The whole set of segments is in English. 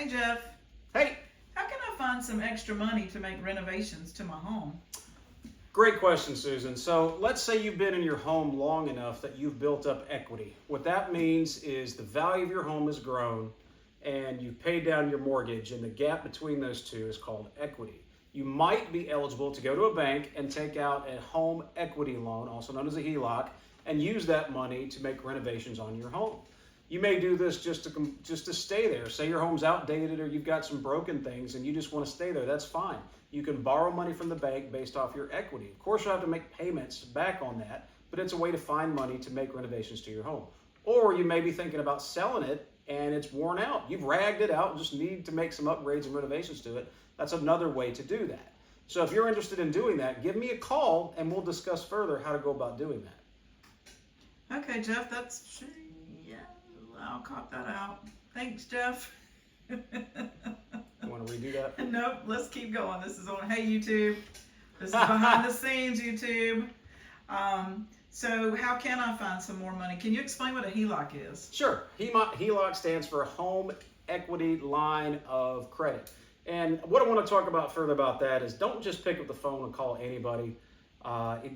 Hey Jeff, Hey, how can I find some extra money to make renovations to my home? great question, Susan. So let's say you've been in your home long enough that you've built up equity. What that means is the value of your home has grown and you've paid down your mortgage, and the gap between those two is called equity. You might be eligible to go to a bank and take out a home equity loan, also known as a HELOC, and use that money to make renovations on your home. You may do this just to stay there. Say your home's outdated or you've got some broken things and you just want to stay there. That's fine. You can borrow money from the bank based off your equity. Of course, you'll have to make payments back on that, but it's a way to find money to make renovations to your home. Or you may be thinking about selling it and it's worn out. You've ragged it out and just need to make some upgrades and renovations to it. That's another way to do that. So if you're interested in doing that, give me a call and we'll discuss further how to go about doing that. Okay, Jeff, yeah, I'll cop that out. Thanks, Jeff. You want to redo that? Nope, let's keep going. This is on Hey YouTube. This is behind the scenes YouTube. So how can I find some more money? Can you explain what a HELOC is? Sure. HELOC stands for Home Equity Line of Credit. And what I want to talk about further about that is don't just pick up the phone and call anybody.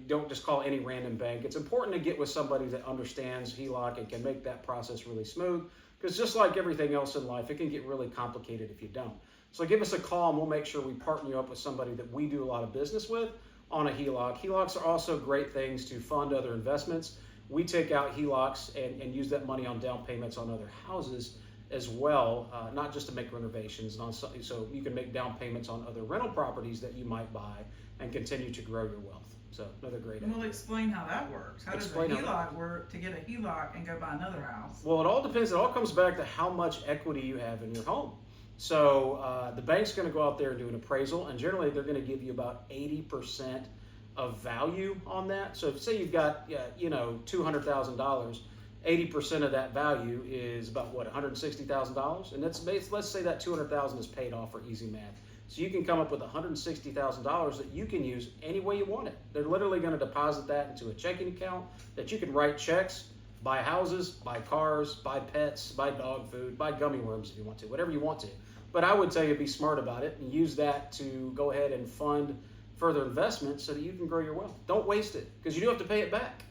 Don't just call any random bank. It's important to get with somebody that understands HELOC and can make that process really smooth, because just like everything else in life, it can get really complicated if you don't. So give us a call and we'll make sure we partner you up with somebody that we do a lot of business with on a HELOC. HELOCs are also great things to fund other investments. We take out HELOCs and use that money on down payments on other houses as well, not just to make renovations. So you can make down payments on other rental properties that you might buy and continue to grow your wealth. So another great idea. We'll explain how that works. How does a HELOC work to get a HELOC and go buy another house? Well, it all depends. It all comes back to how much equity you have in your home. So the bank's going to go out there and do an appraisal, and generally they're going to give you about 80% of value on that. So if say you've got $200,000, 80% of that value is about what, $160,000, and let's say that $200,000 is paid off for easy math. So you can come up with $160,000 that you can use any way you want it. They're literally going to deposit that into a checking account that you can write checks, buy houses, buy cars, buy pets, buy dog food, buy gummy worms if you want to, whatever you want to. But I would tell you be smart about it and use that to go ahead and fund further investments so that you can grow your wealth. Don't waste it, because you do have to pay it back.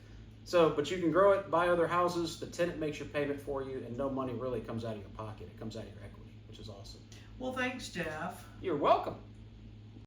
But you can grow it, buy other houses, the tenant makes your payment for you, and no money really comes out of your pocket. It comes out of your equity, which is awesome. Well, thanks, Jeff. You're welcome.